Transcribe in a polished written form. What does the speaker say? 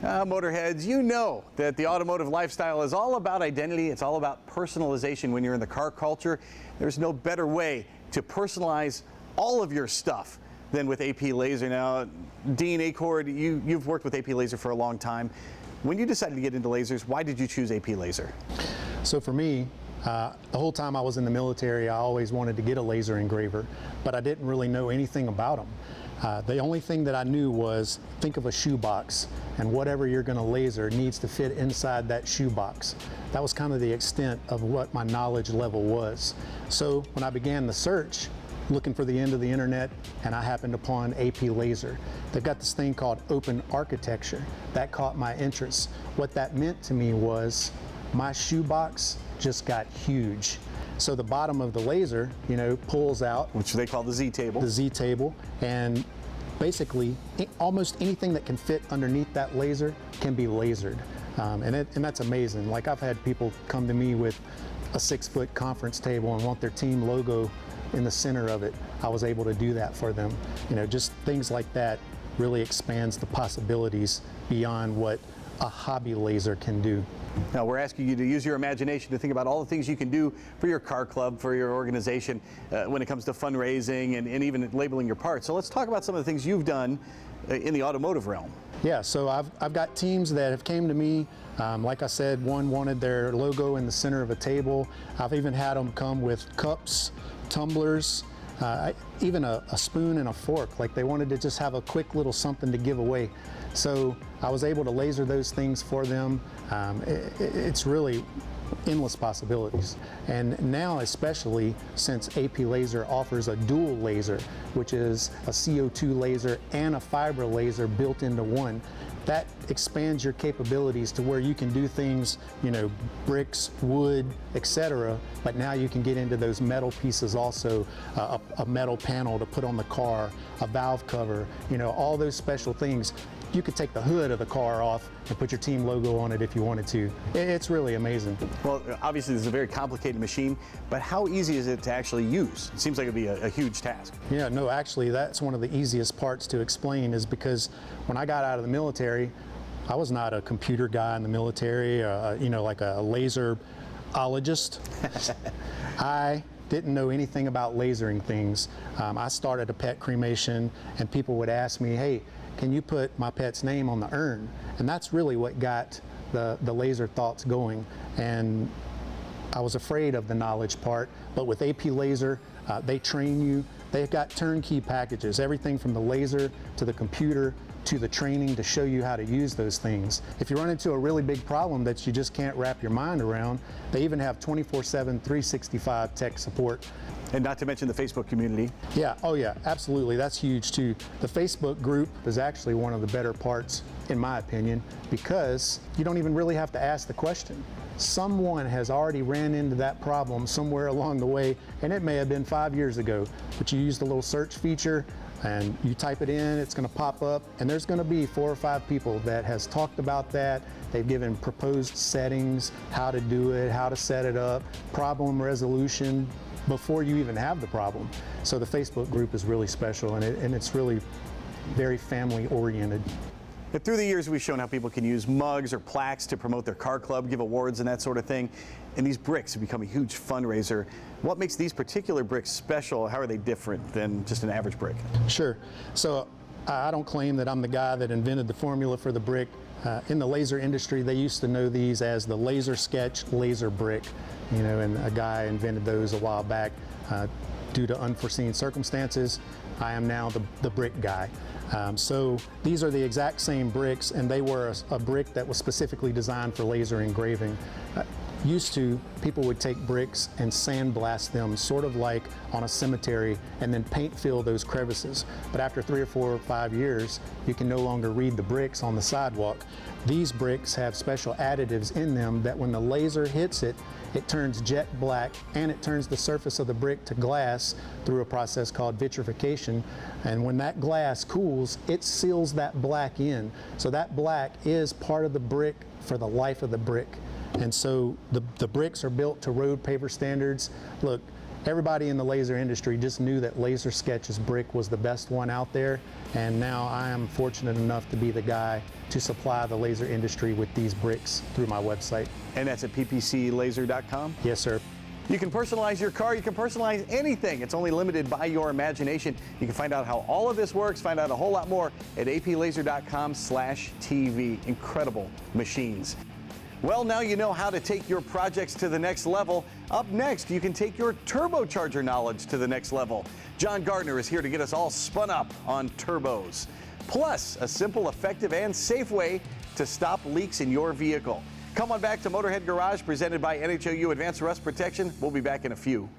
Motorheads, you know that the automotive lifestyle is all about identity. It's all about personalization. When you're in the car culture, there's no better way to personalize all of your stuff than with AP Lazer. Now, Dean Acord, you've worked with AP Lazer for a long time. When you decided to get into lasers, why did you choose AP Lazer? So for me, the whole time I was in the military, I always wanted to get a laser engraver, but I didn't really know anything about them. The only thing that I knew was think of a shoebox, and whatever you're going to laser needs to fit inside that shoebox. That was kind of the extent of what my knowledge level was. So when I began the search, looking for the end of the internet, and I happened upon AP Lazer. They've got this thing called open architecture. That caught my interest. What that meant to me was my shoebox just got huge. So the bottom of the laser, pulls out. Which they call the Z-table. The Z-table, and basically almost anything that can fit underneath that laser can be lasered. And that's amazing. Like, I've had people come to me with a 6-foot conference table and want their team logo in the center of it. I was able to do that for them. Just things like that really expands the possibilities beyond what a hobby laser can do. Now, we're asking you to use your imagination to think about all the things you can do for your car club, for your organization, when it comes to fundraising and even labeling your parts. So let's talk about some of the things you've done in the automotive realm. Yeah, so I've got teams that have came to me. Like I said, one wanted their logo in the center of a table. I've even had them come with cups, tumblers, even a spoon and a fork. Like, they wanted to just have a quick little something to give away. So I was able to laser those things for them. It's really endless possibilities. And now, especially since AP Lazer offers a dual laser, which is a CO2 laser and a fiber laser built into one, that expands your capabilities to where you can do things, bricks, wood, etc. But now you can get into those metal pieces also, a metal panel to put on the car, a valve cover, all those special things. You could take the hood of the car off and put your team logo on it if you wanted to. It's really amazing. Well, obviously this is a very complicated machine, but how easy is it to actually use? It seems like it'd be a huge task. Yeah, no, actually that's one of the easiest parts to explain, is because when I got out of the military, I was not a computer guy in the military, like a laserologist. I didn't know anything about lasering things. I started a pet cremation, and people would ask me, hey, can you put my pet's name on the urn? And that's really what got the laser thoughts going. And I was afraid of the knowledge part, but with AP Lazer, they train you. They've got turnkey packages, everything from the laser to the computer to the training to show you how to use those things. If you run into a really big problem that you just can't wrap your mind around, they even have 24/7, 365 tech support. And not to mention the Facebook community. Yeah, oh yeah, absolutely, that's huge too. The Facebook group is actually one of the better parts, in my opinion, because you don't even really have to ask the question. Someone has already ran into that problem somewhere along the way, and it may have been 5 years ago, but you use the little search feature and you type it in, it's going to pop up, and there's going to be 4 or 5 people that has talked about that. They've given proposed settings, how to do it, how to set it up, problem resolution before you even have the problem. So the Facebook group is really special, and it's really very family oriented. And through the years, we've shown how people can use mugs or plaques to promote their car club, give awards and that sort of thing. And these bricks have become a huge fundraiser. What makes these particular bricks special? How are they different than just an average brick? Sure. So I don't claim that I'm the guy that invented the formula for the brick. In the laser industry, they used to know these as the LaserSketch LaserBrick, and a guy invented those a while back. Due to unforeseen circumstances, I am now the brick guy. So these are the exact same bricks, and they were a brick that was specifically designed for laser engraving. Used to, people would take bricks and sandblast them, sort of like on a cemetery, and then paint fill those crevices. But after 3 or 4 or 5 years, you can no longer read the bricks on the sidewalk. These bricks have special additives in them that when the laser hits it, it turns jet black, and it turns the surface of the brick to glass through a process called vitrification. And when that glass cools, it seals that black in. So that black is part of the brick for the life of the brick. And so the bricks are built to road paver standards. Look, everybody in the laser industry just knew that LaserSketch LaserBrick was the best one out there, and now I am fortunate enough to be the guy to supply the laser industry with these bricks through my website. And that's at ppclaser.com? Yes, sir. You can personalize your car, you can personalize anything. It's only limited by your imagination. You can find out how all of this works, find out a whole lot more at aplazer.com/TV. Incredible machines. Well, now you know how to take your projects to the next level. Up next, you can take your turbocharger knowledge to the next level. John Gardner is here to get us all spun up on turbos. Plus, a simple, effective, and safe way to stop leaks in your vehicle. Come on back to MotorHead Garage, presented by NHOU Advanced Rust Protection. We'll be back in a few.